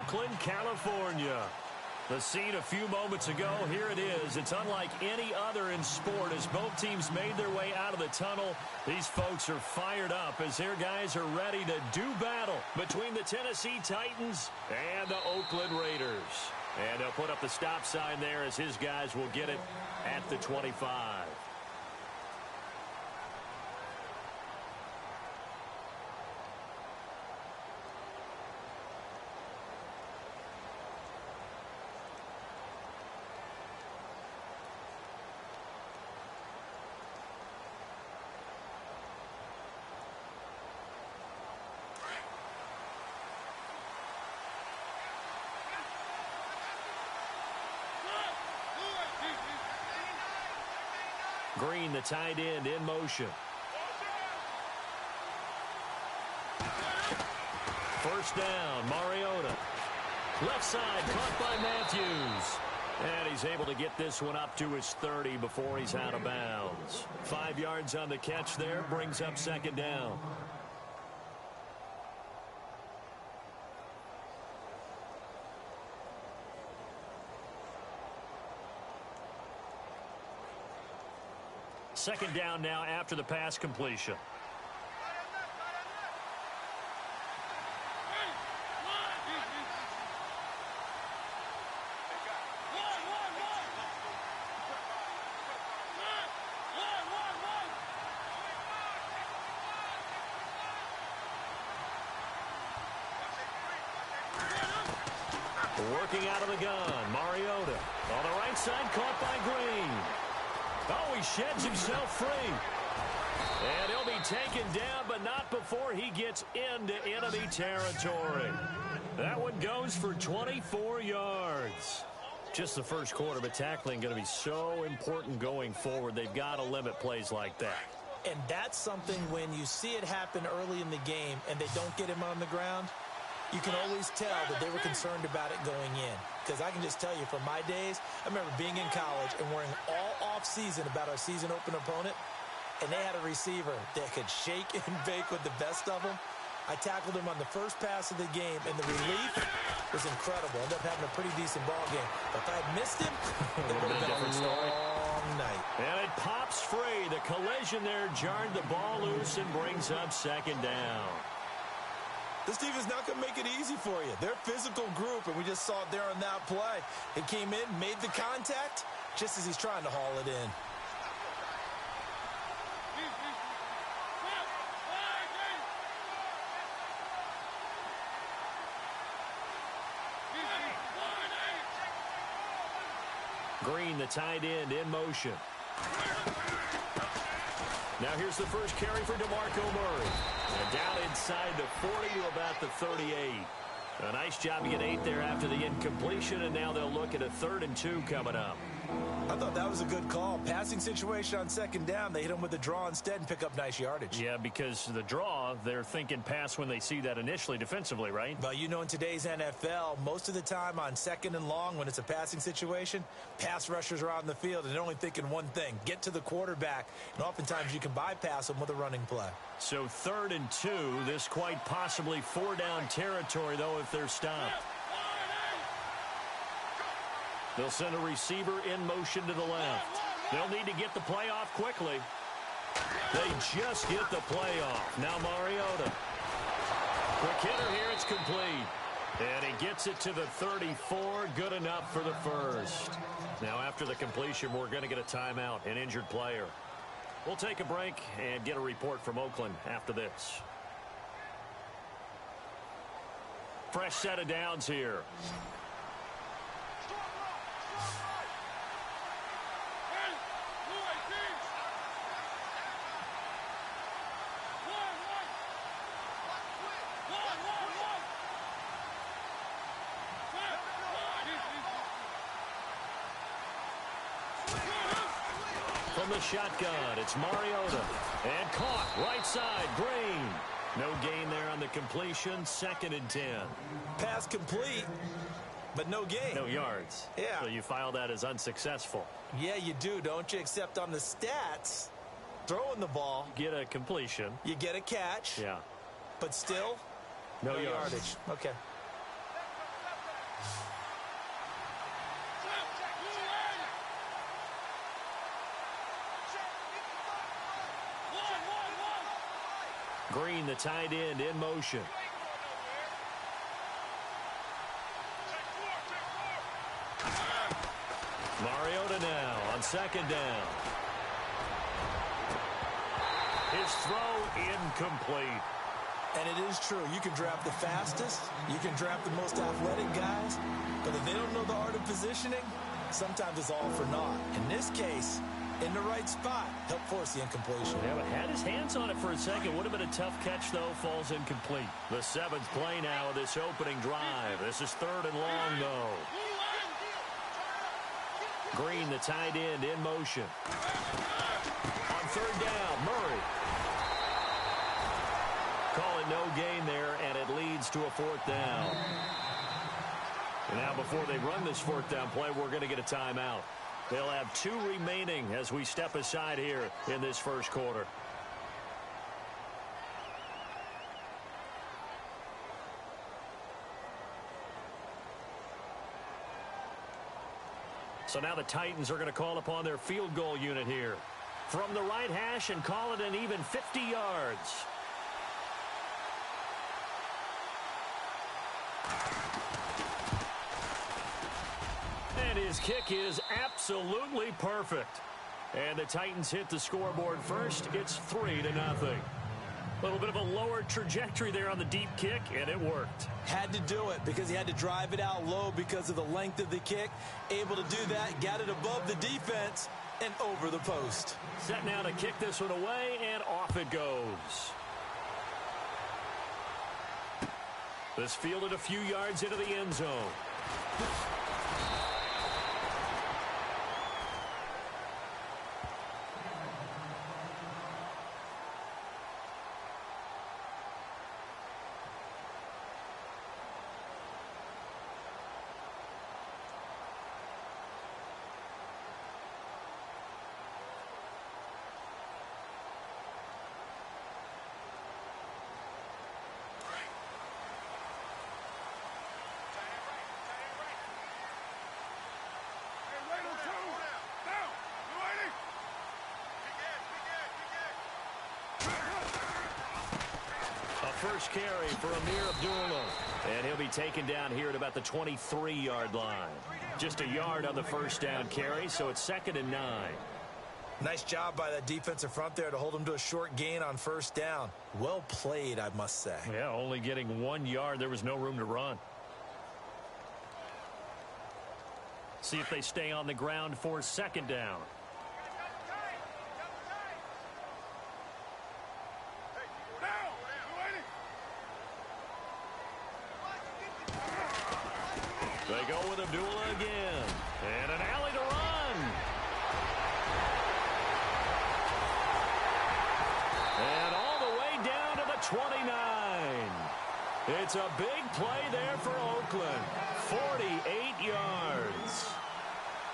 Oakland, California. The scene a few moments ago, here it is. It's unlike any other in sport as both teams made their way out of the tunnel. These folks are fired up as their guys are ready to do battle between the Tennessee Titans and the Oakland Raiders. And they'll put up the stop sign there as his guys will get it at the 25. Green, the tight end, in motion. First down, Mariota. Left side, caught by Matthews. And he's able to get this one up to his 30 before he's out of bounds. 5 yards on the catch there, brings up second down. Second down now after the pass completion. Working out of the gun, Mariota. On the right side, caught by Green. Oh, he sheds himself free. And he'll be taken down, but not before he gets into enemy territory. That one goes for 24 yards. Just the first quarter, but tackling going to be so important going forward. They've got to limit plays like that. And that's something when you see it happen early in the game and they don't get him on the ground, you can always tell that they were concerned about it going in. Because I can just tell you, from my days, I remember being in college and worrying all off-season about our season open opponent, and they had a receiver that could shake and bake with the best of them. I tackled him on the first pass of the game, and the relief was incredible. Ended up having a pretty decent ball game. But if I had missed him, it would have been a long night. And it pops free. The collision there jarred the ball loose and brings up second down. This team is not going to make it easy for you. They're a physical group, and we just saw it there on that play. They came in, made the contact, just as he's trying to haul it in. Green, the tight end, in motion. Now here's the first carry for DeMarco Murray. And down inside the 40 to about the 38. A nice job to get 8 there after the incompletion, and now they'll look at a 3rd and 2 coming up. I thought that was a good call. Passing situation on second down, they hit him with the draw instead and pick up nice yardage. Yeah, because the draw, they're thinking pass when they see that initially defensively, right? Well, you know, in today's NFL, most of the time on second and long, when it's a passing situation, pass rushers are out in the field and they're only thinking one thing, get to the quarterback. And oftentimes you can bypass them with a running play. So 3rd and 2, this quite possibly 4-down territory, though, if they're stopped. They'll send a receiver in motion to the left. They'll need to get the play off quickly. They just get the play off. Now Mariota. Quick hitter here, it's complete. And he gets it to the 34, good enough for the first. Now after the completion, we're going to get a timeout, an injured player. We'll take a break and get a report from Oakland after this. Fresh set of downs here. From the shotgun, it's Mariota. And caught, right side, Green. No gain there on the completion, 2nd and 10. Pass complete, but no gain. No yards. Yeah. So you file that as unsuccessful. Yeah, you do, don't you? Except on the stats, throwing the ball. Get a completion. You get a catch. Yeah. But still, no yardage. Okay. Green, the tight end, in motion. Mariota now on second down. His throw incomplete. And it is true. You can draft the fastest. You can draft the most athletic guys. But if they don't know the art of positioning, sometimes it's all for naught. In this case, in the right spot, helped force the incompletion. Yeah, but had his hands on it for a second. Would have been a tough catch, though. Falls incomplete. The seventh play now of this opening drive. This is third and long, though. Green, the tight end, in motion. On third down, Murray. Call it no gain there, and it leads to a fourth down. And now before they run this fourth down play, we're going to get a timeout. They'll have 2 remaining as we step aside here in this first quarter. So now the Titans are going to call upon their field goal unit here. From the right hash and call it an even 50 yards. And his kick is absolutely perfect. And the Titans hit the scoreboard first. It's 3-0. A little bit of a lower trajectory there on the deep kick, and it worked. Had to do it because he had to drive it out low because of the length of the kick. Able to do that, got it above the defense, and over the post. Set now to kick this one away, and off it goes. This fielded a few yards into the end zone. First carry for Amir Abdullah. And he'll be taken down here at about the 23-yard line. Just a yard on the first down carry, so it's 2nd and 9. Nice job by that defensive front there to hold him to a short gain on first down. Well played, I must say. Yeah, only getting 1 yard. There was no room to run. See if they stay on the ground for second down. They go with Abdullah again. And an alley to run. And all the way down to the 29. It's a big play there for Oakland. 48 yards.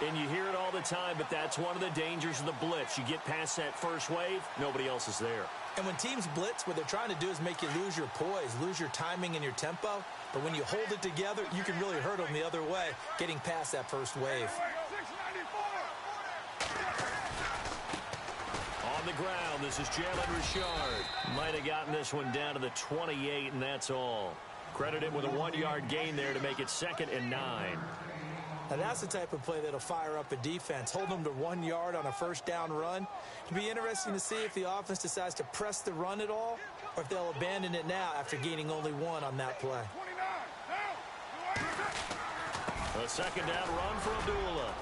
And you hear it all the time, but that's one of the dangers of the blitz. You get past that first wave, nobody else is there. And when teams blitz, what they're trying to do is make you lose your poise, lose your timing and your tempo. But when you hold it together, you can really hurt them the other way, getting past that first wave. On the ground, this is Jalen Richard. Might have gotten this one down to the 28, and that's all. Credit him with a 1-yard gain there to make it 2nd and 9. Now that's the type of play that'll fire up a defense. Hold them to 1 yard on a first down run. It'll be interesting to see if the offense decides to press the run at all, or if they'll abandon it now after gaining only 1 on that play. A second down run for Abdullah.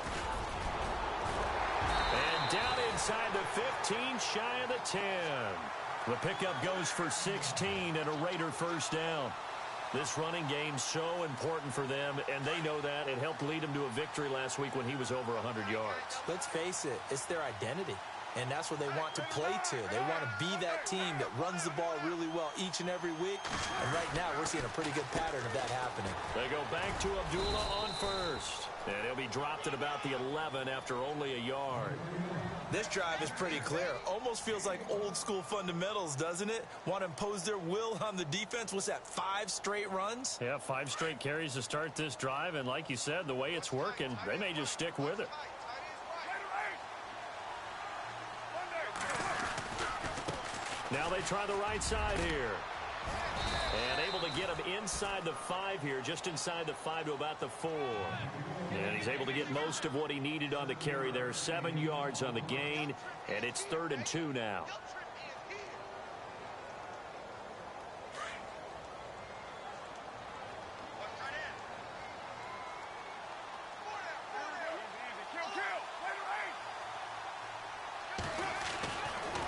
And down inside the 15, shy of the 10. The pickup goes for 16 and a Raider first down. This running game so important for them, and they know that. It helped lead them to a victory last week when he was over 100 yards. Let's face it, it's their identity, and that's what they want to play to. They want to be that team that runs the ball really well each and every week, and right now we're seeing a pretty good pattern of that happening. They go back to Abdullah on first, and he'll be dropped at about the 11 after only a yard. This drive is pretty clear. Almost feels like old school fundamentals, doesn't it? Want to impose their will on the defense. What's that, 5 straight runs? Yeah, 5 straight carries to start this drive, and like you said, the way it's working, they may just stick with it. Now they try the right side here. And able to get him inside the 5 here, just inside the 5 to about the 4. And he's able to get most of what he needed on the carry there. 7 yards on the gain, and it's 3rd and 2 now.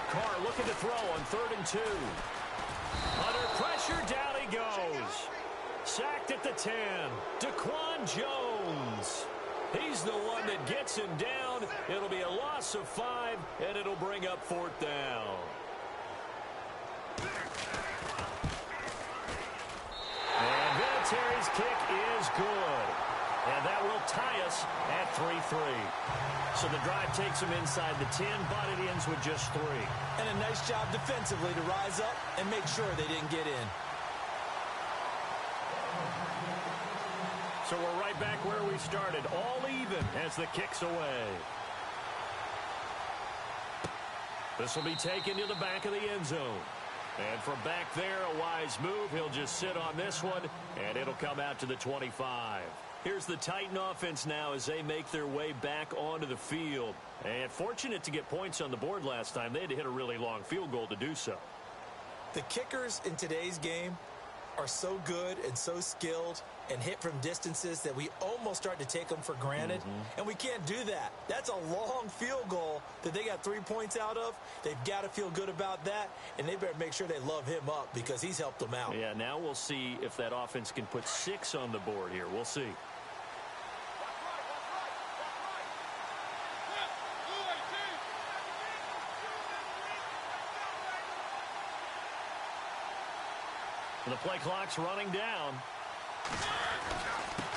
Carr looking to throw on 3rd and 2. Under pressure, down he goes. Sacked at the 10. Daquan Jones. He's the one that gets him down. It'll be a loss of 5, and it'll bring up 4th down. And Vinatieri's kick is good. And that will tie us at 3-3. So the drive takes him inside the 10, but it ends with just 3. And a nice job defensively to rise up and make sure they didn't get in. So we're right back where we started, all even as the kick's away. This will be taken to the back of the end zone. And from back there, a wise move. He'll just sit on this one, and it'll come out to the 25. Here's the Titan offense now as they make their way back onto the field. And fortunate to get points on the board last time. They had to hit a really long field goal to do so. The kickers in today's game are so good and so skilled and hit from distances that we almost start to take them for granted. And we can't do that. That's a long field goal that they got 3 points out of. They've got to feel good about that, and they better make sure they love him up because he's helped them out. Yeah, now we'll see if that offense can put 6 on the board here. We'll see. The play clock's running down.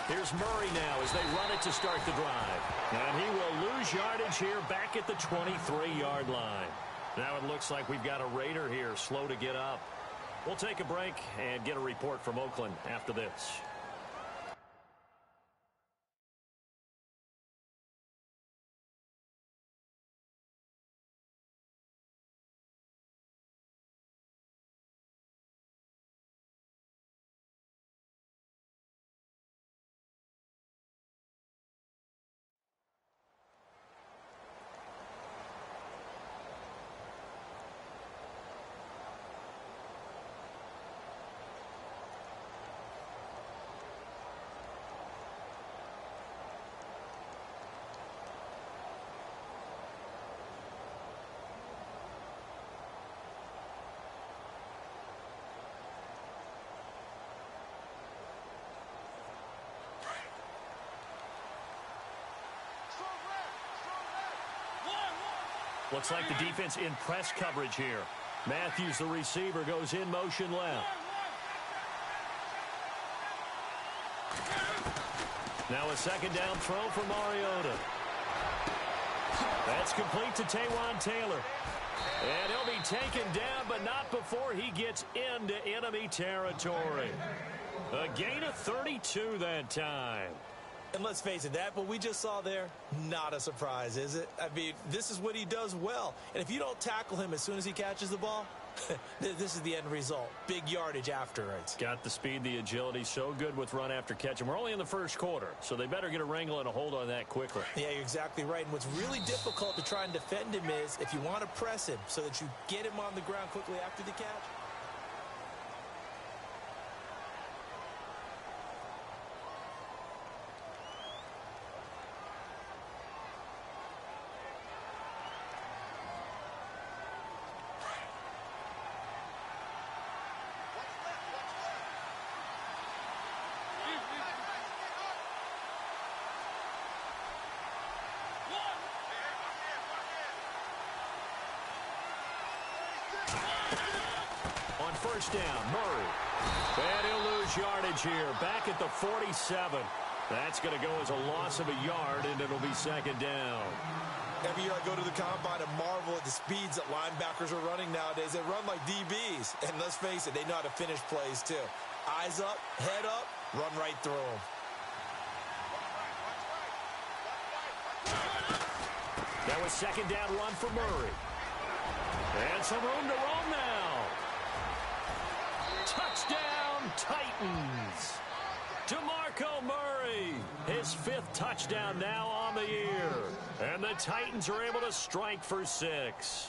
Here's Murray now as they run it to start the drive. And he will lose yardage here back at the 23-yard line. Now it looks like we've got a Raider here slow to get up. We'll take a break and get a report from Oakland after this. Looks like the defense in press coverage here. Matthews, the receiver, goes in motion left. Now a second down throw for Mariota. That's complete to Taywan Taylor. And he'll be taken down, but not before he gets into enemy territory. A gain of 32 that time. And let's face it, that what we just saw there, not a surprise, is it? I mean, this is what he does well. And if you don't tackle him as soon as he catches the ball, this is the end result. Big yardage afterwards. Got the speed, the agility, so good with run after catch. And we're only in the first quarter, so they better get a wrangle and a hold on that quickly. Yeah, you're exactly right. And what's really difficult to try and defend him is if you want to press him so that you get him on the ground quickly after the catch. First down, Murray. And he'll lose yardage here. Back at the 47. That's going to go as a loss of a yard, and it'll be second down. Every year I go to the combine and marvel at the speeds that linebackers are running nowadays. They run like DBs. And let's face it, they know how to finish plays too. Eyes up, head up, run right through them. That was second down run for Murray. And some room to roam now. Touchdown, Titans. DeMarco Murray, his 5th touchdown now on the year. And the Titans are able to strike for 6.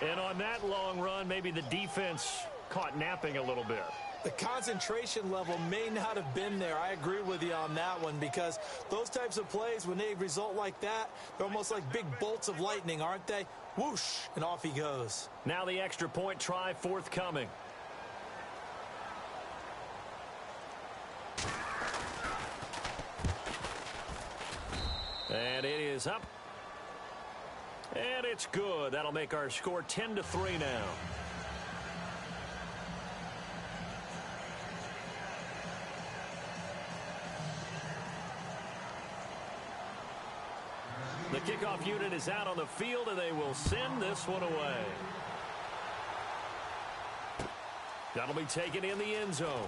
And on that long run, maybe the defense caught napping a little bit. The concentration level may not have been there. I agree with you on that one, because those types of plays, when they result like that, they're almost like big bolts of lightning, aren't they? Whoosh, and off he goes. Now the extra point try forthcoming. And it is up. And it's good. That'll make our score 10-3 now. The kickoff unit is out on the field, and they will send this one away. That'll be taken in the end zone.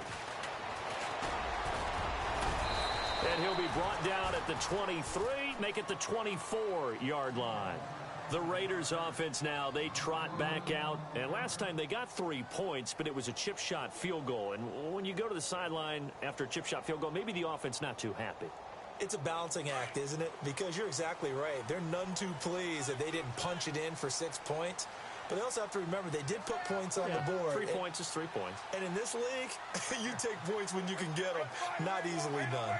And he'll be brought down at the 23, make it the 24-yard line. The Raiders offense now, they trot back out. And last time they got 3 points, but it was a chip shot field goal. And when you go to the sideline after a chip shot field goal, maybe the offense not too happy. It's a balancing act, isn't it? Because you're exactly right. They're none too pleased that they didn't punch it in for 6 points. But they also have to remember they did put points on the board. 3 points is 3 points. And in this league, you take points when you can get them. Not easily done.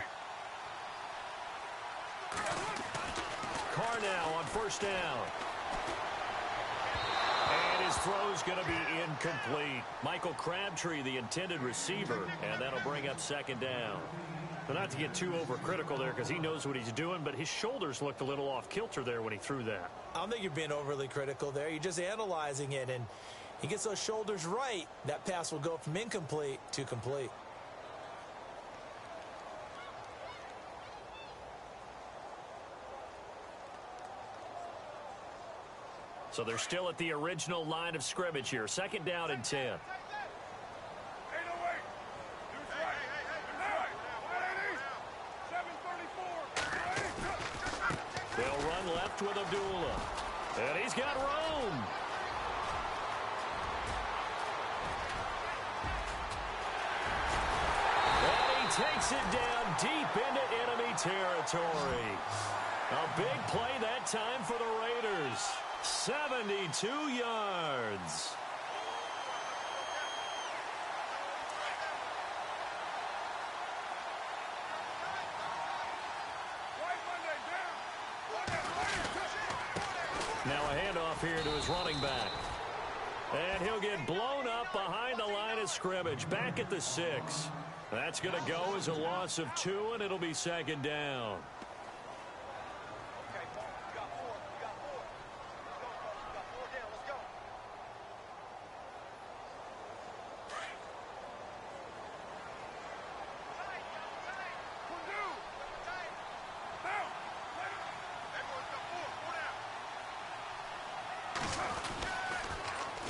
Carr now on first down. And his throw's going to be incomplete. Michael Crabtree, the intended receiver, and that'll bring up second down. But not to get too overcritical there, because he knows what he's doing, but his shoulders looked a little off kilter there when he threw that. I don't think you're being overly critical there. You're just analyzing it, and he gets those shoulders right. That pass will go from incomplete to complete. So they're still at the original line of scrimmage here. Second down and 10. They'll run left with Abdullah. And he's got room. And he takes it down deep into enemy territory. A big play that time for the Raiders. 72 yards. Now a handoff here to his running back. And he'll get blown up behind the line of scrimmage. Back at the 6. That's going to go as a loss of 2, and it'll be second down.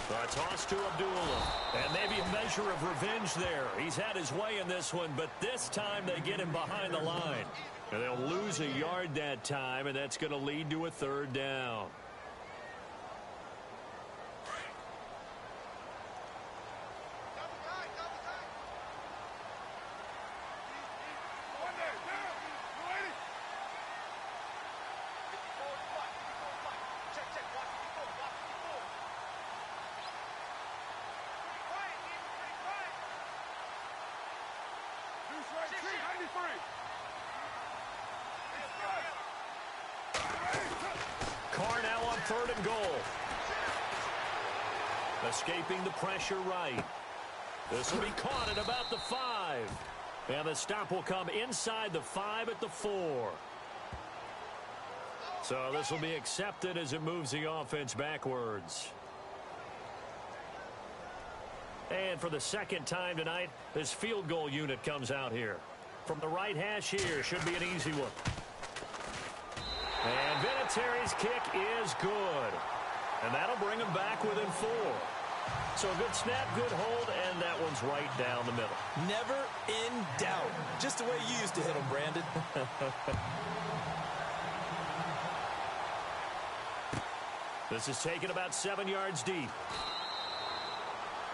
A toss to Abdullah. And maybe a measure of revenge there. He's had his way in this one, but this time they get him behind the line. And they'll lose a yard that time, and that's going to lead to a third down. Carr now on third and goal. Escaping the pressure right. This will be caught at about the 5. And the stop will come inside the 5 at the 4. So this will be accepted as it moves the offense backwards. And for the second time tonight, this field goal unit comes out here. From the right hash here, should be an easy one. And Vinatieri's kick is good. And that'll bring him back within 4. So a good snap, good hold, and that one's right down the middle. Never in doubt. Just the way you used to hit them, Brandon. This is taken about 7 yards deep.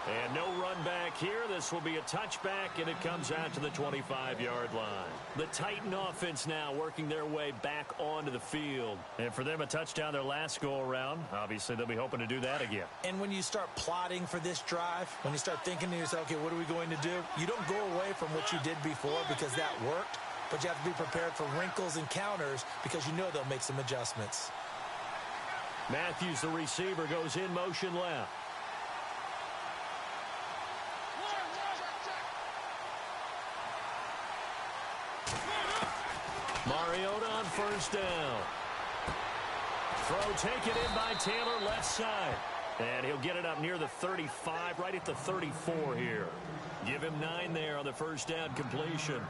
And no run back here. This will be a touchback, and it comes out to the 25-yard line. The Titan offense now working their way back onto the field. And for them, a touchdown their last go-around. Obviously, they'll be hoping to do that again. And when you start plotting for this drive, when you start thinking to yourself, okay, what are we going to do? You don't go away from what you did before because that worked, but you have to be prepared for wrinkles and counters because you know they'll make some adjustments. Matthews, the receiver, goes in motion left. Mariota on first down. Throw taken in by Taylor, left side. And he'll get it up near the 35, right at the 34 here. Give him 9 there on the first down completion.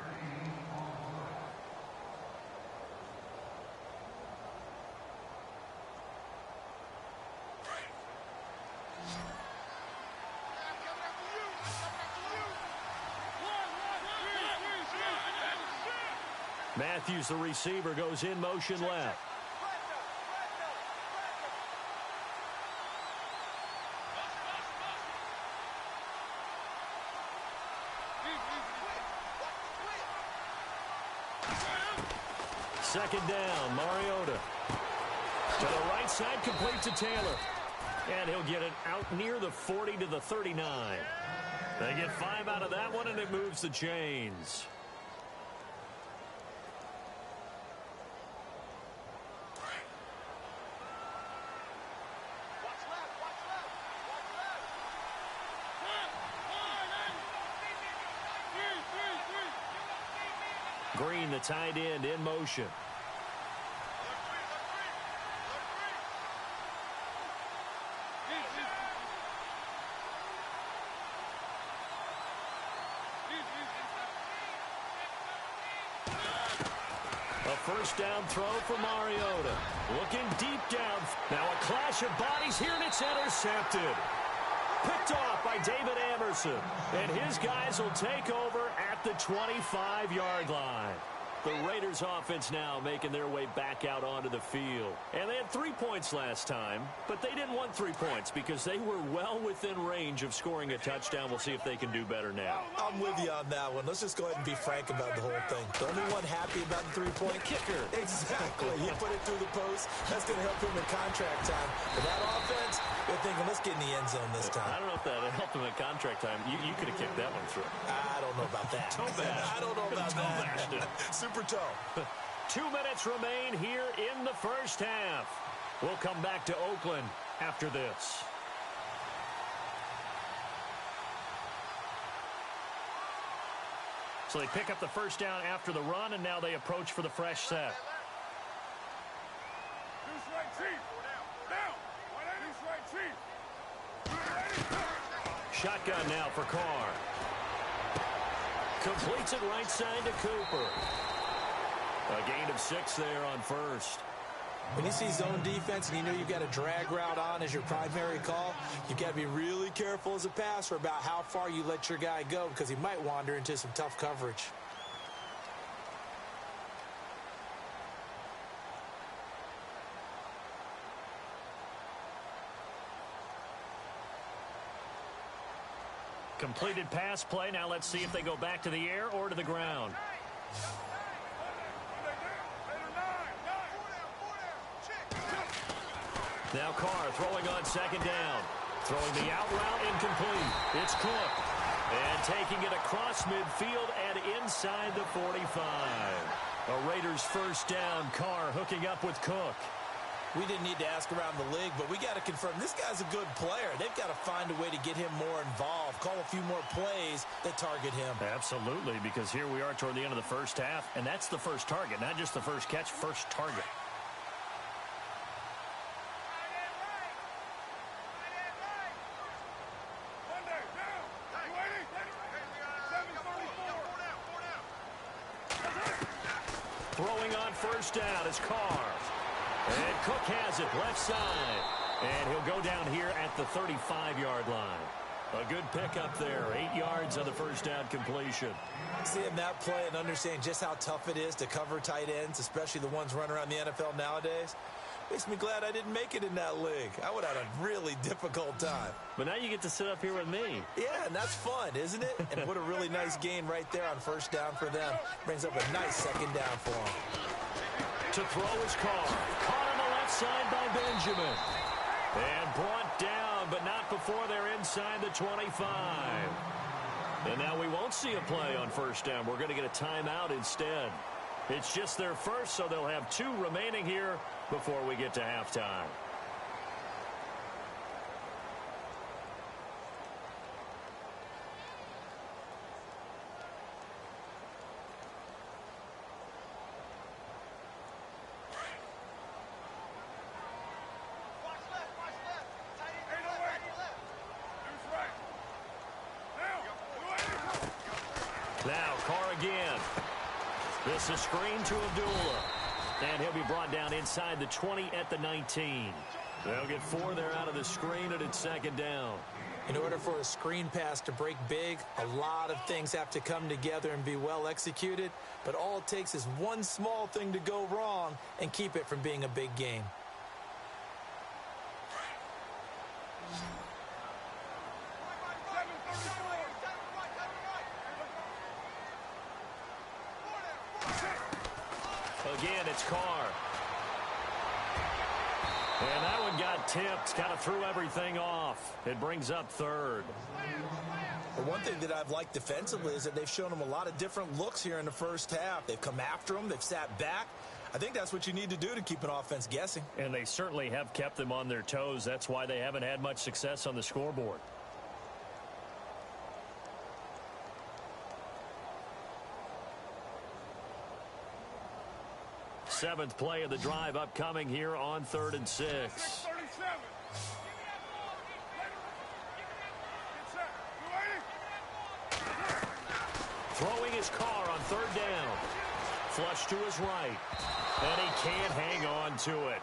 Matthews, the receiver, goes in motion left. Second down, Mariota. To the right side, complete to Taylor. And he'll get it out near the 40 to the 39. They get 5 out of that one, and it moves the chains. Green, the tight end, in motion. A first down throw for Mariota. Looking deep down. Now a clash of bodies here, and it's intercepted. Picked off by David Amerson. And his guys will take over at the 25-yard line. The Raiders offense now making their way back out onto the field. And they had 3 points last time, but they didn't want 3 points because they were well within range of scoring a touchdown. We'll see if they can do better now. I'm with you on that one. Let's just go ahead and be frank about the whole thing. The only one happy about the 3-point kicker. Exactly. He put it through the post. That's going to help him in contract time. But that offense, they're thinking, let's get in the end zone this time. I don't know if that helped him at contract time. You could have kicked that one through. I don't know about that. I don't know about that. Super toe. 2 minutes remain here in the first half. We'll come back to Oakland after this. So they pick up the first down after the run, and now they approach for the fresh set. Shotgun now for Carr. Completes it right side to Cooper. A gain of 6 there on first. When you see zone defense and you know you've got a drag route on as your primary call, you've got to be really careful as a passer about how far you let your guy go because he might wander into some tough coverage. Completed pass play. Now let's see if they go back to the air or to the ground. Now Carr throwing on second down. Throwing the out route incomplete. It's Cook. And taking it across midfield and inside the 45. A Raiders first down. Carr hooking up with Cook. We didn't need to ask around the league, but we got to confirm this guy's a good player. They've got to find a way to get him more involved, call a few more plays that target him. Absolutely, because here we are toward the end of the first half, and that's the first target, not just the first catch, first target. Throwing on first down is Carr. And Cook has it left side. And he'll go down here at the 35-yard line. A good pickup there. 8 yards on the first down completion. Seeing that play and understanding just how tough it is to cover tight ends, especially the ones running around the NFL nowadays. Makes me glad I didn't make it in that league. I would have had a really difficult time. But now you get to sit up here with me. Yeah, and that's fun, isn't it? And what a really nice gain right there on first down for them. Brings up a nice second down for them. To throw his car. Caught on the left side by Benjamin. And brought down, but not before they're inside the 25. And now we won't see a play on first down. We're going to get a timeout instead. It's just their first, so they'll have 2 remaining here before we get to halftime. Now, Carr again. This is screen to Abdullah. And he'll be brought down inside the 20 at the 19. They'll get 4 there out of the screen, and it's second down. In order for a screen pass to break big, a lot of things have to come together and be well executed. But all it takes is one small thing to go wrong and keep it from being a big game. Again, it's Carr. And that one got tipped, kind of threw everything off. It brings up third. But one thing that I've liked defensively is that they've shown them a lot of different looks here in the first half. They've come after them. They've sat back. I think that's what you need to do to keep an offense guessing. And they certainly have kept them on their toes. That's why they haven't had much success on the scoreboard. Seventh play of the drive upcoming here on 3rd and 6. Throwing his car on 3rd down. Flush to his right. And he can't hang on to it.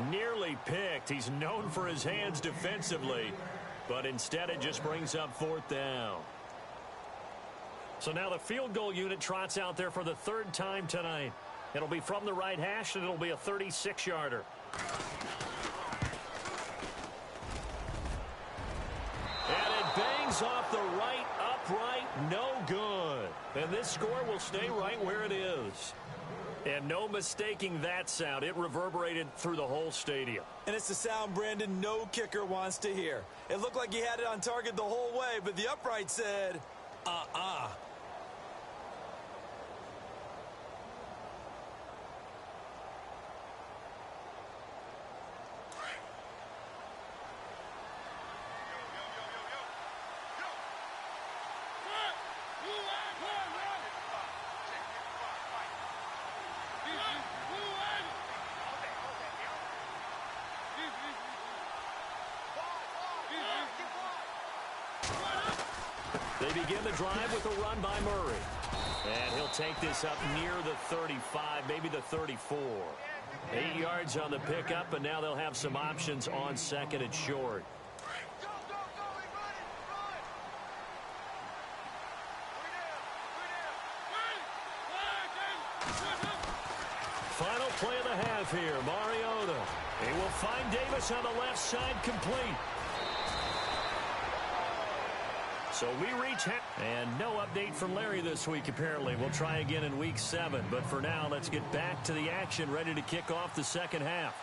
Nearly picked. He's known for his hands defensively. But instead it just brings up 4th down. So now the field goal unit trots out there for the 3rd time tonight. It'll be from the right hash, and it'll be a 36-yarder. And it bangs off the right upright. No good. And this score will stay right where it is. And no mistaking that sound. It reverberated through the whole stadium. And it's the sound Brandon no kicker wants to hear. It looked like he had it on target the whole way, but the upright said, uh-uh. They begin the drive with a run by Murray. And he'll take this up near the 35, maybe the 34. 8 yards on the pickup, and now they'll have some options on 2nd and short. Final play of the half here, Mariota. He will find Davis on the left side, complete. So we reach, and no update from Larry this week, apparently. We'll try again in week 7. But for now, let's get back to the action, ready to kick off the second half.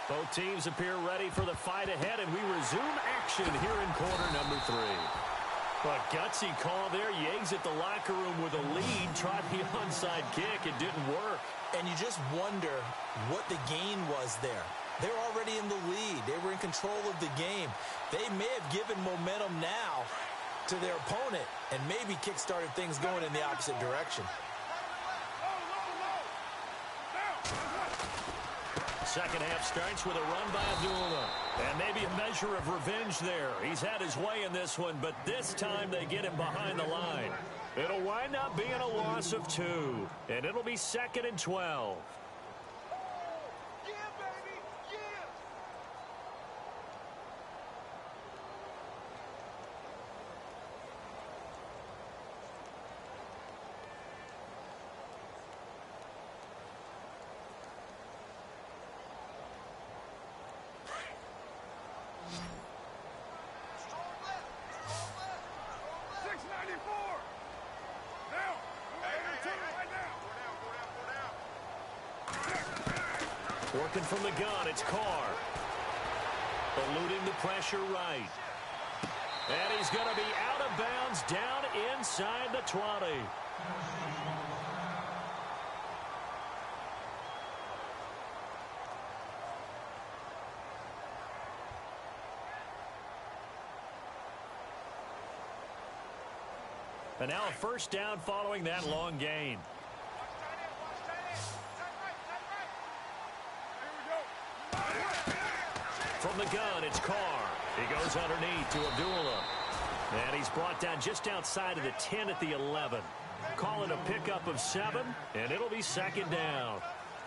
Both teams appear ready for the fight ahead, and we resume action here in quarter number 3. A gutsy call there. Yates at the locker room with a lead. Tried the onside kick. It didn't work. And you just wonder what the gain was there. They're already in the lead. They were in in control of the game. They may have given momentum now to their opponent and maybe kick-started things going in the opposite direction. Second half starts with a run by Abdullah. And maybe a measure of revenge there. He's had his way in this one, but this time they get him behind the line. It'll wind up being a loss of 2, and it'll be 2nd and 12. Working from the gun, it's Carr. Eluding the pressure right. And he's going to be out of bounds down inside the 20. And now a first down following that long gain. From the gun, it's Carr. He goes underneath to Abdullah. And he's brought down just outside of the 10 at the 11. Call it a pickup of 7, and it'll be 2nd down.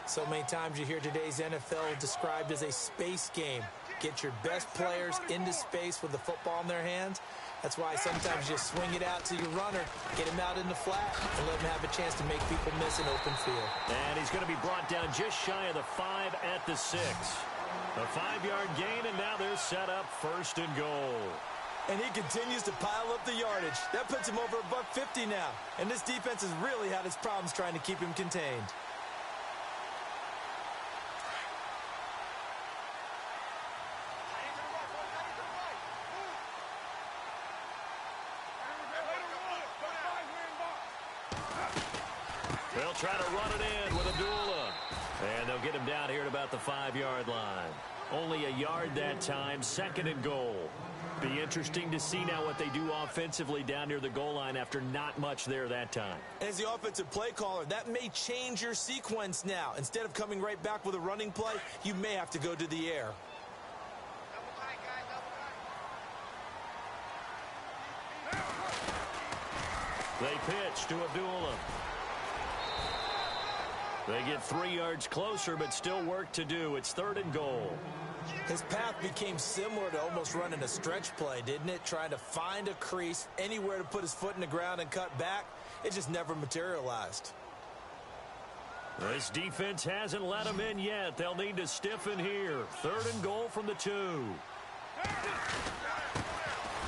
So many times you hear today's NFL described as a space game. Get your best players into space with the football in their hands. That's why sometimes you swing it out to your runner, get him out in the flat, and let him have a chance to make people miss an open field. And he's going to be brought down just shy of the 5 at the 6. A 5-yard gain, and now they're set up 1st and goal. And he continues to pile up the yardage. That puts him over $150 now. And this defense has really had its problems trying to keep him contained. They'll try to run it in with Abdullah. And they'll get him down here at about the 5-yard line. Only a yard that time, 2nd and goal. Be interesting to see now what they do offensively down near the goal line after not much there that time. As the offensive play caller, that may change your sequence now. Instead of coming right back with a running play, you may have to go to the air. They pitch to Abdullah. They get 3 yards closer, but still work to do. It's 3rd and goal. His path became similar to almost running a stretch play, didn't it? Trying to find a crease, anywhere to put his foot in the ground and cut back. It just never materialized. This defense hasn't let him in yet. They'll need to stiffen here. 3rd and goal from the 2.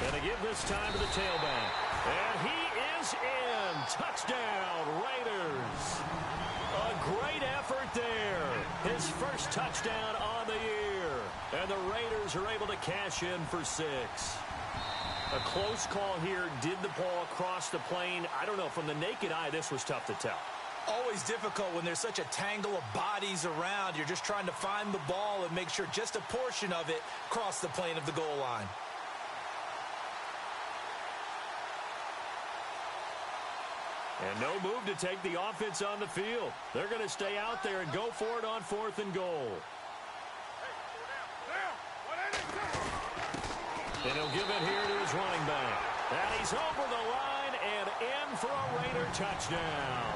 And they give this time to the tailback. And he is in. Touchdown, Raiders. A great effort there. His first touchdown on the year. And the Raiders are able to cash in for 6. A close call here. Did the ball cross the plane? I don't know. From the naked eye, this was tough to tell. Always difficult when there's such a tangle of bodies around. You're just trying to find the ball and make sure just a portion of it crossed the plane of the goal line. And no move to take the offense on the field. They're going to stay out there and go for it on 4th and goal. And he'll give it here to his running back. And he's over the line and in for a Raider touchdown.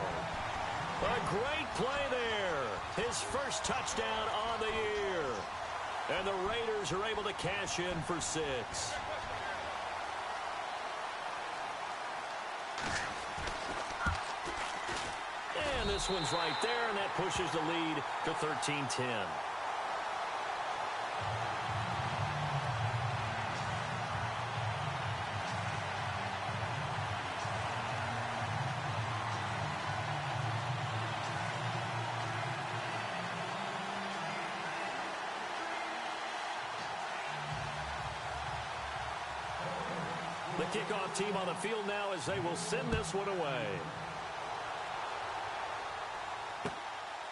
A great play there. His first touchdown on the year. And the Raiders are able to cash in for 6. And this one's right there, and that pushes the lead to 13-10. The kickoff team on the field now as they will send this one away.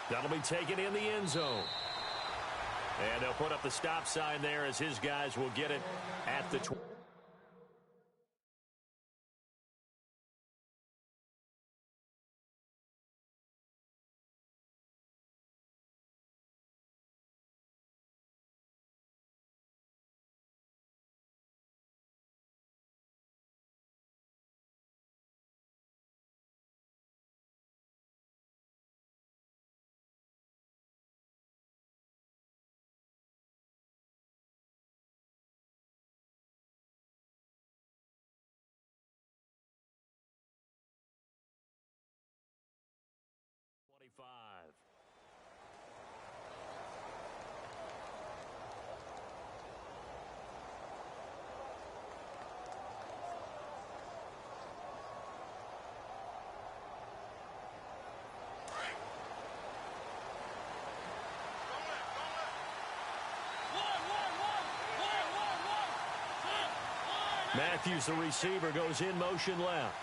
That'll be taken in the end zone. And they'll put up the stop sign there as his guys will get it at the 20. Matthews, the receiver, goes in motion left.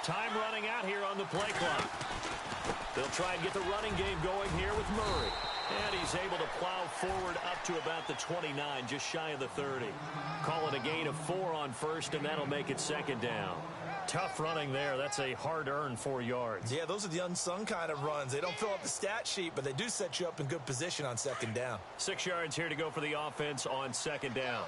Time running out here on the play clock. They'll try and get the running game going here with Murray. And he's able to plow forward up to about the 29, just shy of the 30. Call it a gain of 4 on first, and that'll make it second down. Tough running there. That's a hard-earned 4 yards. Yeah, those are the unsung kind of runs. They don't fill up the stat sheet, but they do set you up in good position on second down. 6 yards here to go for the offense on second down.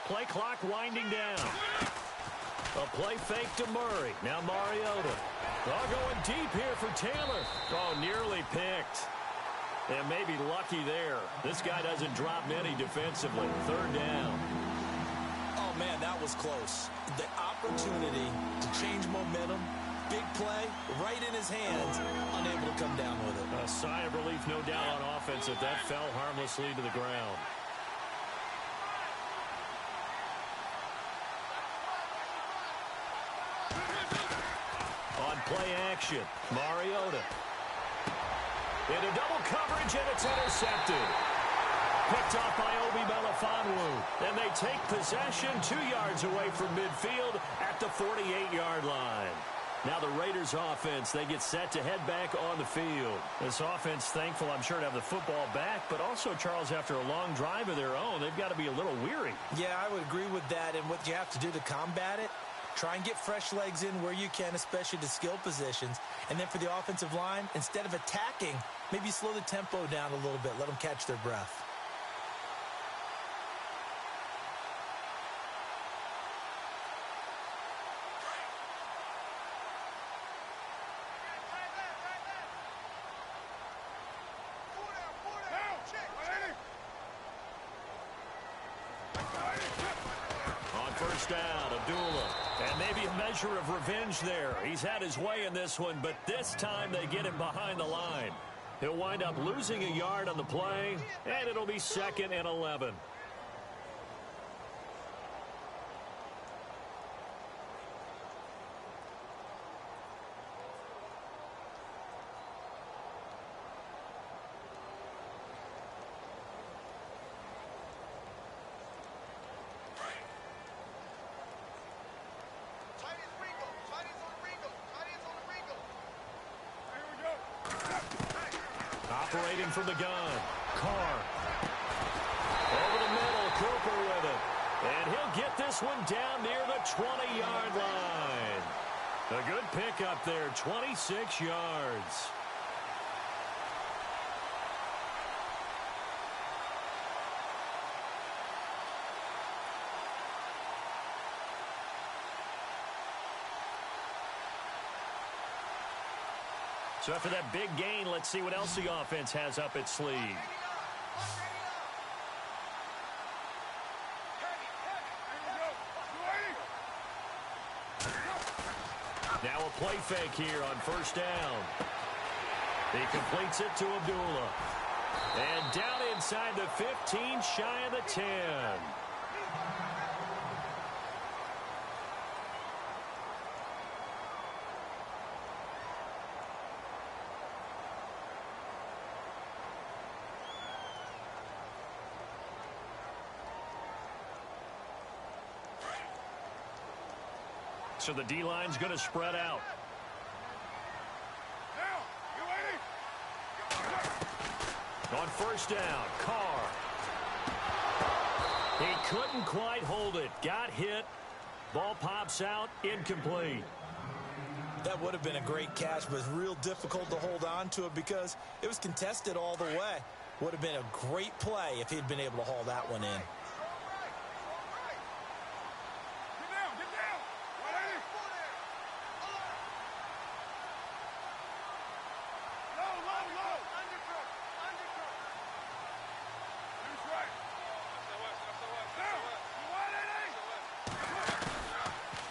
Play clock winding down. A play fake to Murray. Now Mariota. Oh, going deep here for Taylor. Oh, nearly picked. And maybe lucky there. This guy doesn't drop many defensively. Third down. Oh, man, that was close. The opportunity to change momentum, big play, right in his hands, unable to come down with it. A sigh of relief, no doubt, on offense if that fell harmlessly to the ground. Play action. Mariota. Into double coverage, and it's intercepted. Picked off by Obi Melifonwu. And they take possession 2 yards away from midfield at the 48-yard line. Now the Raiders offense, they get set to head back on the field. This offense, thankful, I'm sure, to have the football back, but also, Charles, after a long drive of their own, they've got to be a little weary. Yeah, I would agree with that, and what you have to do to combat it, try and get fresh legs in where you can, especially to skill positions. And then for the offensive line, instead of attacking, maybe slow the tempo down a little bit. Let them catch their breath. On first down, Abdullah. And maybe a measure of revenge there. He's had his way in this one, but this time they get him behind the line. He'll wind up losing a yard on the play, and it'll be 2nd and 11. Operating from the gun, Carr. Over the middle, Cooper with it. And he'll get this one down near the 20-yard line. A good pickup there, 26 yards. So after that big gain, let's see what else the offense has up its sleeve. Now a play fake here on first down. He completes it to Abdullah. And down inside the 15, shy of the 10. So the D-line's going to spread out. On first down, Carr. He couldn't quite hold it. Got hit. Ball pops out. Incomplete. That would have been a great catch, but it's real difficult to hold on to it because it was contested all the way. Would have been a great play if he'd been able to haul that one in.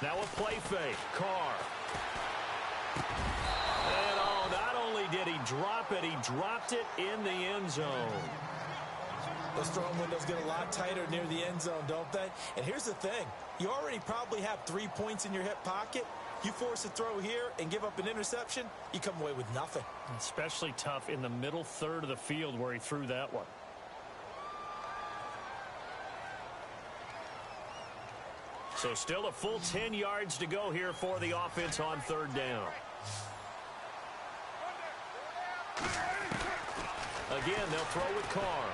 Now a play fake. Carr. And oh, not only did he drop it, he dropped it in the end zone. Those throwing windows get a lot tighter near the end zone, don't they? And here's the thing. You already probably have 3 points in your hip pocket. You force a throw here and give up an interception, you come away with nothing. Especially tough in the middle third of the field where he threw that one. So still a full 10 yards to go here for the offense on third down. Again, they'll throw with Carr.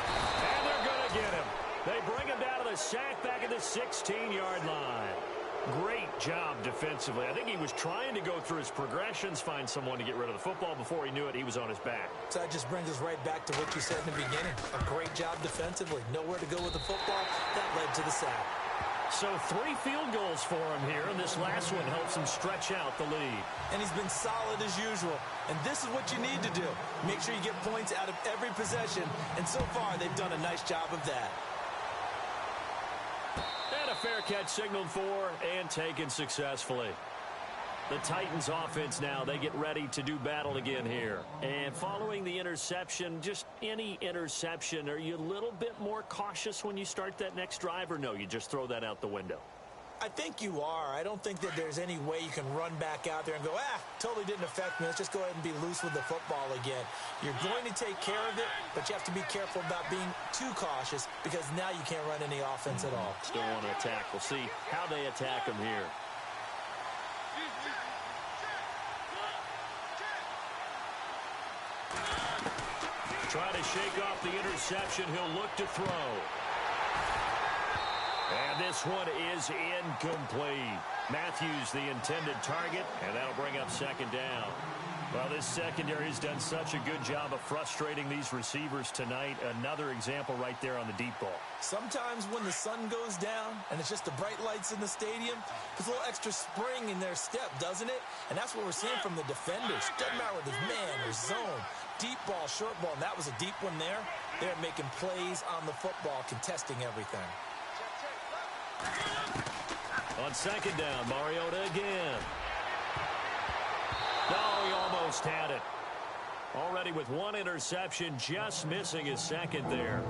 And they're going to get him. They bring him down to the sack back at the 16-yard line. Great job defensively. I think he was trying to go through his progressions, find someone to get rid of the football. Before he knew it, he was on his back. So that just brings us right back to what you said in the beginning. A great job defensively. Nowhere to go with the football. That led to the sack. So 3 field goals for him here, and this last one helps him stretch out the lead. And he's been solid as usual. And this is what you need to do. Make sure you get points out of every possession. And so far, they've done a nice job of that. And a fair catch signaled for and taken successfully. The Titans offense now, they get ready to do battle again here. And following the interception, just any interception, are you a little bit more cautious when you start that next drive, or no, you just throw that out the window? I think you are. I don't think that there's any way you can run back out there and go, totally didn't affect me. Let's just go ahead and be loose with the football again. You're going to take care of it, but you have to be careful about being too cautious because now you can't run any offense at all. Still want to attack. We'll see how they attack him here. Try to shake off the interception. He'll look to throw. And this one is incomplete. Matthews, the intended target, and that'll bring up second down. Well, this secondary has done such a good job of frustrating these receivers tonight. Another example right there on the deep ball. Sometimes when the sun goes down and it's just the bright lights in the stadium, there's a little extra spring in their step, doesn't it? And that's what we're seeing from the defenders. Doesn't matter whether it's man or zone, deep ball, short ball, and that was a deep one there. They're making plays on the football, contesting everything. On second down, Mariota again. Oh, he almost had it. Already with one interception, just missing his second there.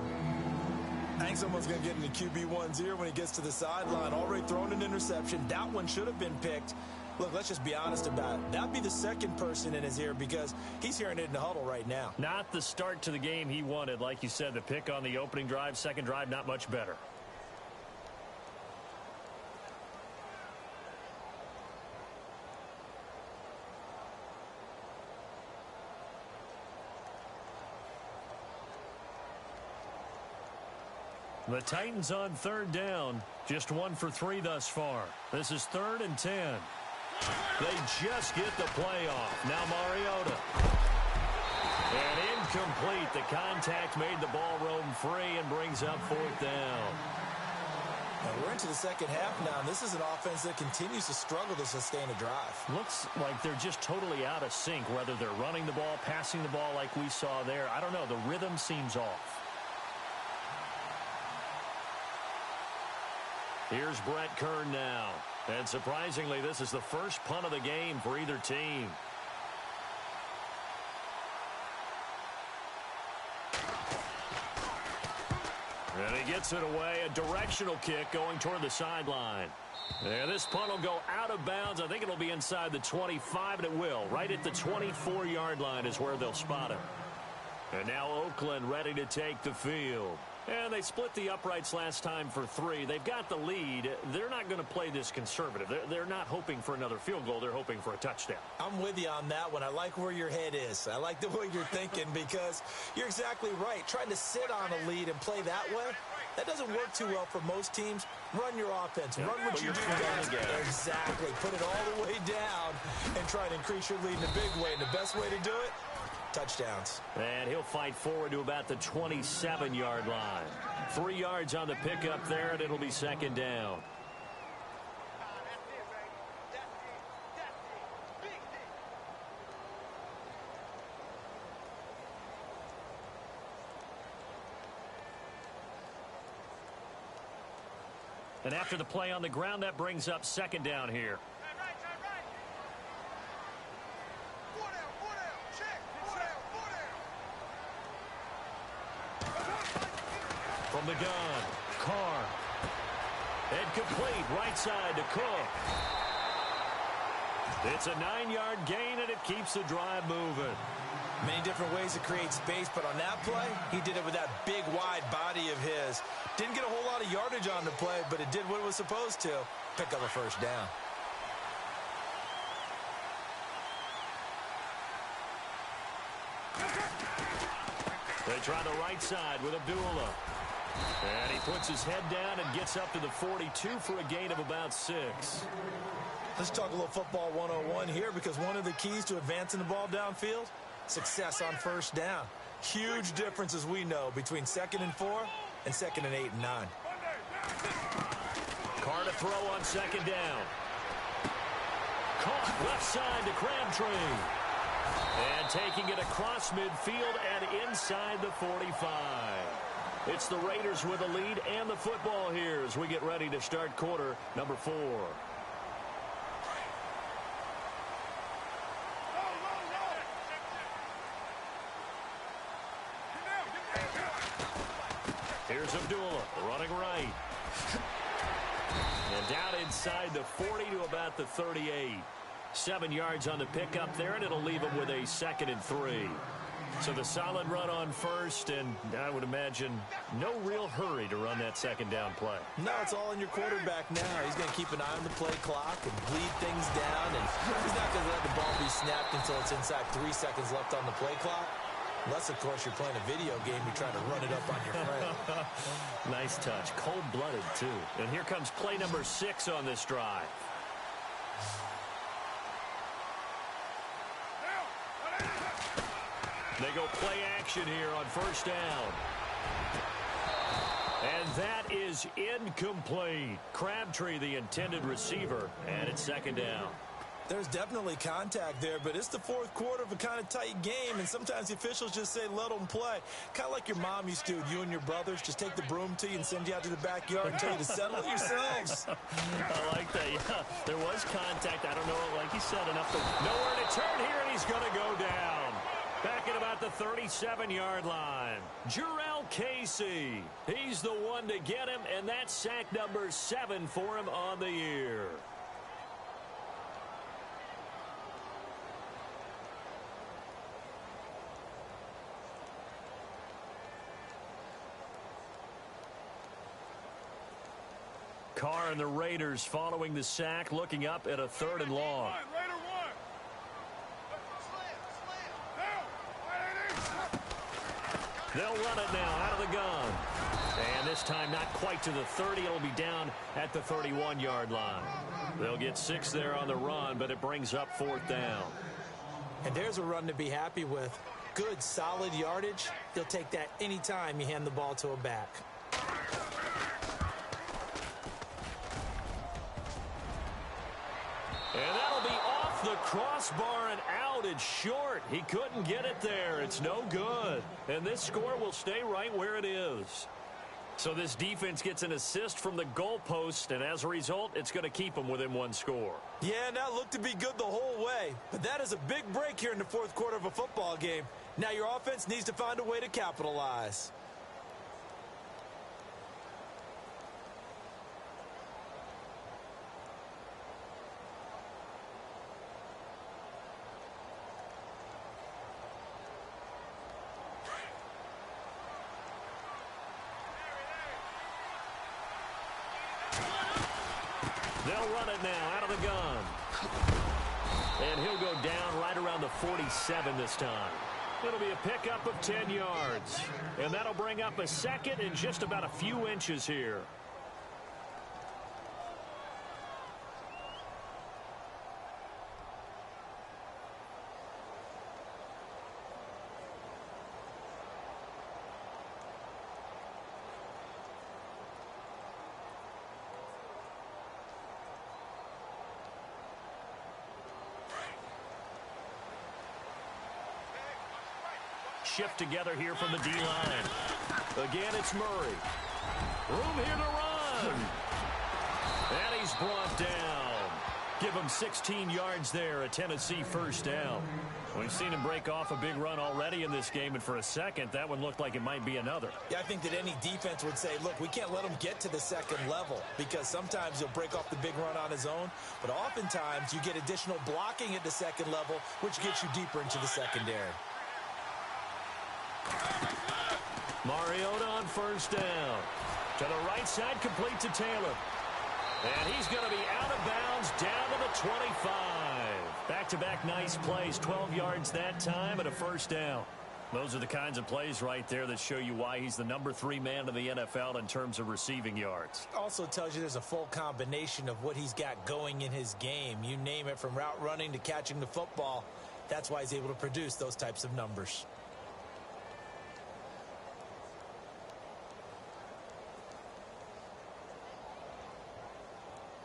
I think someone's going to get into QB1-0 when he gets to the sideline. Already thrown an interception. That one should have been picked. Look, let's just be honest about it. That'd be the second person in his ear because he's hearing it in the huddle right now. Not the start to the game he wanted. Like you said, the pick on the opening drive, second drive, not much better. The Titans on third down, just 1 for 3 thus far. This is 3rd and 10. They just get the play off. Now Mariota. And incomplete. The contact made the ball roam free and brings up 4th down. Now we're into the second half now, and this is an offense that continues to struggle to sustain a drive. Looks like they're just totally out of sync, whether they're running the ball, passing the ball like we saw there. I don't know. The rhythm seems off. Here's Brett Kern now. And surprisingly, this is the first punt of the game for either team. And he gets it away. A directional kick going toward the sideline. And this punt will go out of bounds. I think it'll be inside the 25, and it will. Right at the 24-yard line is where they'll spot it. And now Oakland ready to take the field. And they split the uprights last time for 3. They've got the lead. They're not going to play this conservative. They're not hoping for another field goal. They're hoping for a touchdown. I'm with you on that one. I like where your head is. I like the way you're thinking because you're exactly right. Trying to sit on a lead and play that way, that doesn't work too well for most teams. Run your offense. Run what you do best. Exactly. Put it all the way down and try to increase your lead in a big way. And the best way to do it, touchdowns. And he'll fight forward to about the 27-yard line. 3 yards on the pickup there, and it'll be second down. And after the play on the ground, that brings up second down here. From the gun, Carr. And complete, right side to Cook. It's a 9-yard gain, and it keeps the drive moving. Many different ways to create space, but on that play, he did it with that big, wide body of his. Didn't get a whole lot of yardage on the play, but it did what it was supposed to. Pick up a first down. They try the right side with Abdullah. And he puts his head down and gets up to the 42 for a gain of about 6. Let's talk a little football 101 here, because one of the keys to advancing the ball downfield, success on first down. Huge difference, as we know, between 2nd and 4 and 2nd and 8 and 9. Carr to throw on second down. Caught left side to Crabtree. And taking it across midfield and inside the 45. It's the Raiders with the lead and the football here as we get ready to start quarter number 4. Here's Abdullah running right. And down inside the 40 to about the 38. 7 yards on the pickup there, and it'll leave him with a 2nd and 3. So the solid run on first, and I would imagine no real hurry to run that second down play. No, it's all in your quarterback now. He's going to keep an eye on the play clock and bleed things down, and he's not going to let the ball be snapped until it's inside 3 seconds left on the play clock. Unless, of course, you're playing a video game, you're trying to run it up on your friend. Nice touch. Cold-blooded, too. And here comes play number 6 on this drive. They go play action here on first down. And that is incomplete. Crabtree, the intended receiver, and it's second down. There's definitely contact there, but it's the 4th quarter of a kind of tight game, and sometimes the officials just say let them play. Kind of like your mom used to with you and your brothers. Just take the broom to you and send you out to the backyard and tell you to settle it yourselves. I like that, yeah. There was contact. I don't know, like he said, enough to nowhere to turn here, and he's going to go down. Back at about the 37-yard line. Jarrell Casey. He's the one to get him, and that's sack number 7 for him on the year. Carr and the Raiders following the sack, looking up at a 3rd and long. They'll run it now out of the gun. And this time not quite to the 30. It'll be down at the 31-yard line. They'll get 6 there on the run, but it brings up 4th down. And there's a run to be happy with. Good, solid yardage. He'll take that anytime you hand the ball to a back. And that'll be off the crossbar and out. It's short. He couldn't get it there. It's no good. And this score will stay right where it is. So this defense gets an assist from the goalpost, and as a result, it's going to keep them within one score. Yeah, and that looked to be good the whole way. But that is a big break here in the fourth quarter of a football game. Now your offense needs to find a way to capitalize. They'll run it now out of the gun. And he'll go down right around the 47 this time. It'll be a pickup of 10 yards. And that'll bring up a second and just about a few inches here. Shift together here from the D-line. Again, it's Murray. Room here to run. And he's brought down. Give him 16 yards there, a Tennessee first down. We've seen him break off a big run already in this game, and for a second, that one looked like it might be another. Yeah, I think that any defense would say, look, we can't let him get to the second level because sometimes he'll break off the big run on his own, but oftentimes you get additional blocking at the second level, which gets you deeper into the secondary. Mariota on first down. To the right side, complete to Taylor. And he's going to be out of bounds down to the 25. Back-to-back nice plays, 12 yards that time and a first down. Those are the kinds of plays right there that show you why he's the number 3 man in the NFL in terms of receiving yards. Also tells you there's a full combination of what he's got going in his game. You name it, from route running to catching the football. That's why he's able to produce those types of numbers.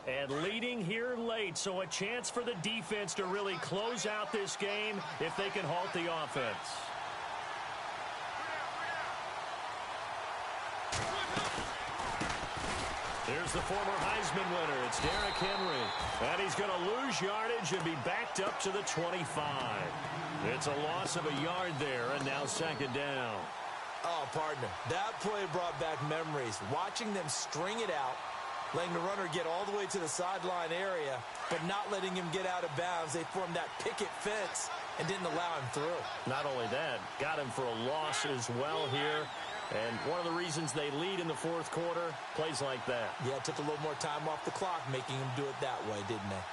And leading here late, so a chance for the defense to really close out this game if they can halt the offense. Here's the former Heisman winner. It's Derrick Henry. And he's going to lose yardage and be backed up to the 25. It's a loss of a yard there, and now second down. Oh, partner, that play brought back memories. Watching them string it out, letting the runner get all the way to the sideline area, but not letting him get out of bounds. They formed that picket fence and didn't allow him through. Not only that, got him for a loss as well here. And one of the reasons they lead in the fourth quarter, plays like that. Yeah, it took a little more time off the clock, making him do it that way, didn't they?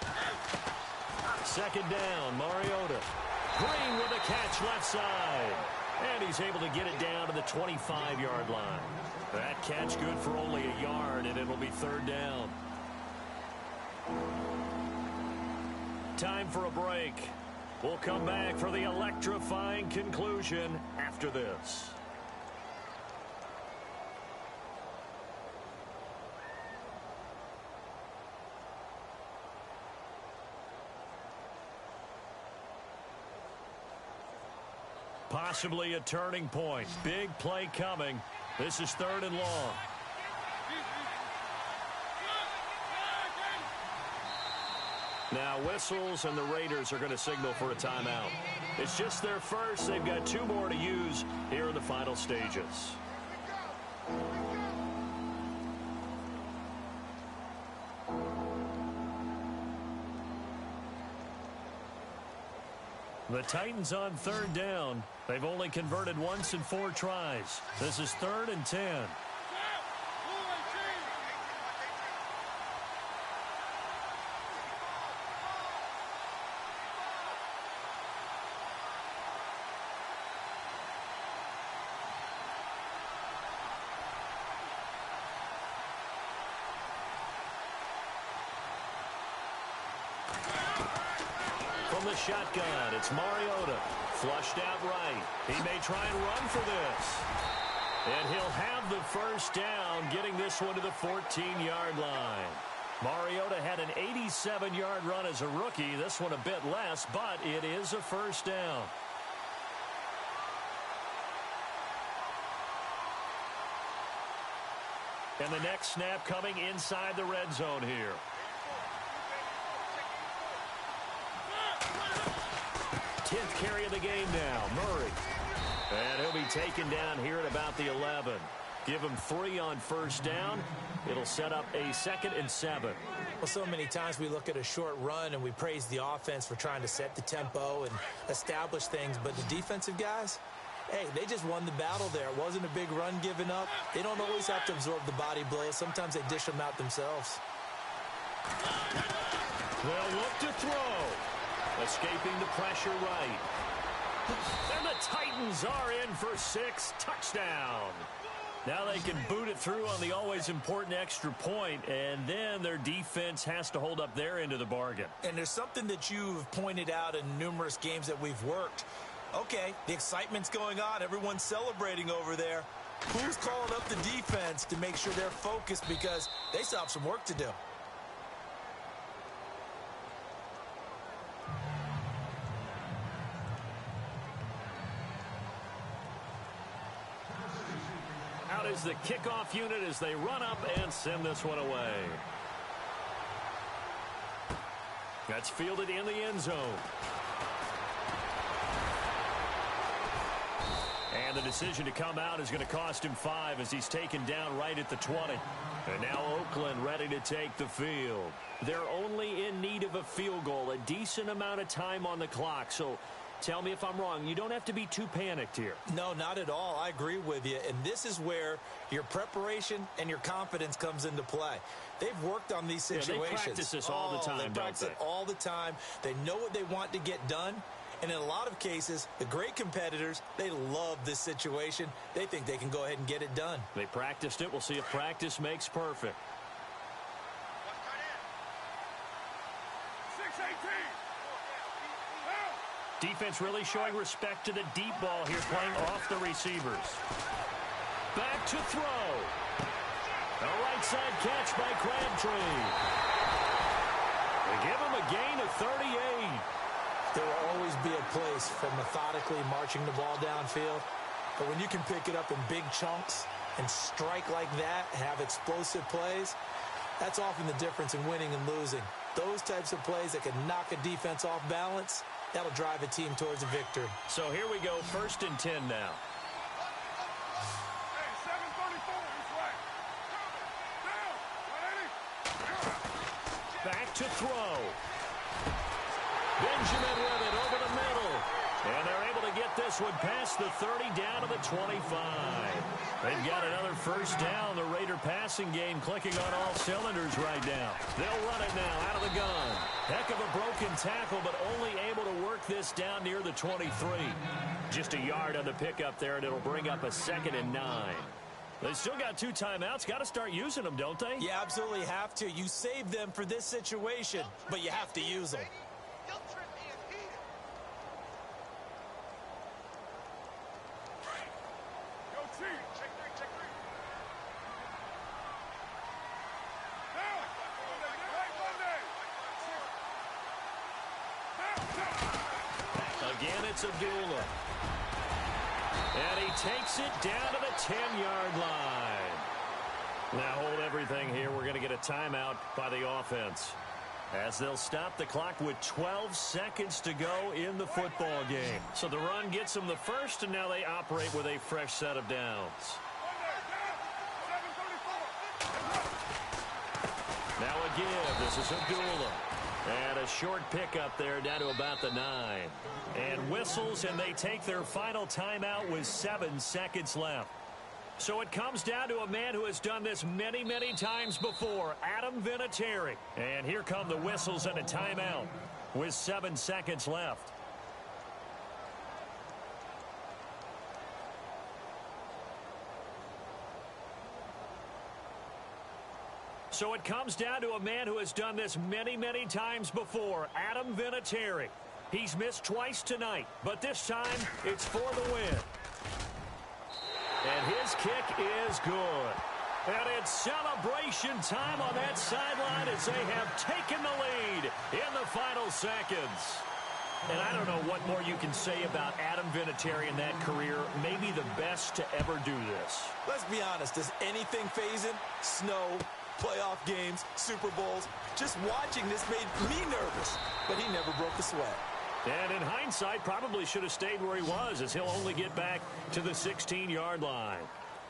Second down, Mariota. Green with a catch left side. And he's able to get it down to the 25-yard line. That catch good for only a yard, and it'll be third down. Time for a break. We'll come back for the electrifying conclusion after this. Possibly a turning point. Big play coming. This is third and long. Now whistles, and the Raiders are going to signal for a timeout. It's just their first. They've got 2 more to use here in the final stages. The Titans on third down. They've only converted once in 4 tries. This is 3rd and 10. From the shotgun, it's Mariota. Flushed out right. He may try and run for this. And he'll have the first down, getting this one to the 14-yard line. Mariota had an 87-yard run as a rookie. This one a bit less, but it is a first down. And the next snap coming inside the red zone here. Tenth carry of the game now, Murray. And he'll be taken down here at about the 11. Give him 3 on first down. It'll set up a 2nd and 7. Well, so many times we look at a short run and we praise the offense for trying to set the tempo and establish things. But the defensive guys, hey, they just won the battle there. It wasn't a big run given up. They don't always have to absorb the body blows. Sometimes they dish them out themselves. They'll look to throw. Escaping the pressure right. And the Titans are in for 6. Touchdown. Now they can boot it through on the always important extra point, and then their defense has to hold up their end of the bargain. And there's something that you've pointed out in numerous games that we've worked. Okay, the excitement's going on. Everyone's celebrating over there. Who's calling up the defense to make sure they're focused because they still have some work to do? Out is the kickoff unit as they run up and send this one away. That's fielded in the end zone. And the decision to come out is going to cost him 5 as he's taken down right at the 20. And now Oakland ready to take the field. They're only in need of a field goal, a decent amount of time on the clock. So tell me if I'm wrong. You don't have to be too panicked here. No, not at all. I agree with you. And this is where your preparation and your confidence comes into play. They've worked on these situations. Yeah, they practice this all the time, they practice it all the time. They know what they want to get done. And in a lot of cases, the great competitors, they love this situation. They think they can go ahead and get it done. They practiced it. We'll see if practice makes perfect. Defense really showing respect to the deep ball here, playing off the receivers. Back to throw. A right side catch by Crabtree. They give him a gain of 38. There will always be a place for methodically marching the ball downfield. But when you can pick it up in big chunks and strike like that, have explosive plays, that's often the difference in winning and losing. Those types of plays that can knock a defense off balance, that'll drive a team towards a victory. So here we go, 1st and 10 now. Back to throw. Benjamin with it over the middle. And they're able to get this one past the 30 down to the 25. They've got another first down. The Raider passing game clicking on all cylinders right now. They'll run it now out of the gun. Heck of a broken tackle, but only able to work this down near the 23. Just a yard on the pickup there, and it'll bring up a 2nd and 9. They still got 2 timeouts. Got to start using them, don't they? You absolutely have to. You save them for this situation, but you have to use them. Again, it's Abdullah. And he takes it down to the 10-yard line. Now hold everything here. We're going to get a timeout by the offense, as they'll stop the clock with 12 seconds to go in the football game. So the run gets them the first, and now they operate with a fresh set of downs. Now a give. This is Abdullah. And a short pickup there down to about the 9. And whistles, and they take their final timeout with 7 seconds left. So it comes down to a man who has done this many, many times before, Adam Vinatieri. And here come the whistles and a timeout with 7 seconds left. So it comes down to a man who has done this many, many times before, Adam Vinatieri. He's missed twice tonight, but this time it's for the win. And his kick is good. And it's celebration time on that sideline as they have taken the lead in the final seconds. And I don't know what more you can say about Adam Vinatieri in that career. Maybe the best to ever do this. Let's be honest. Does anything faze him? Snow, playoff games, Super Bowls. Just watching this made me nervous. But he never broke the sweat. And in hindsight, probably should have stayed where he was, as he'll only get back to the 16-yard line.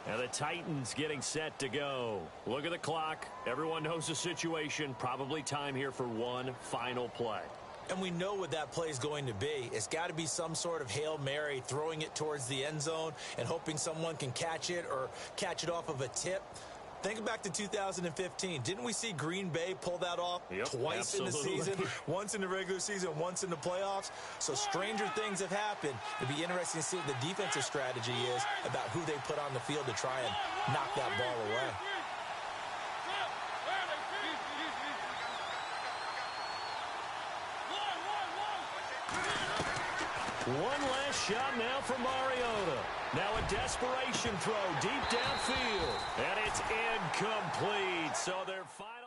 And the Titans getting set to go. Look at the clock. Everyone knows the situation. Probably time here for one final play. And we know what that play is going to be. It's got to be some sort of Hail Mary, throwing it towards the end zone and hoping someone can catch it or catch it off of a tip. Think back to 2015. Didn't we see Green Bay pull that off twice in the season? Once in the regular season, once in the playoffs. So stranger things have happened. It'll be interesting to see what the defensive strategy is about who they put on the field to try and knock that ball away. One last shot now for Mariota. Now a desperation throw deep downfield. And it's incomplete. So they're final.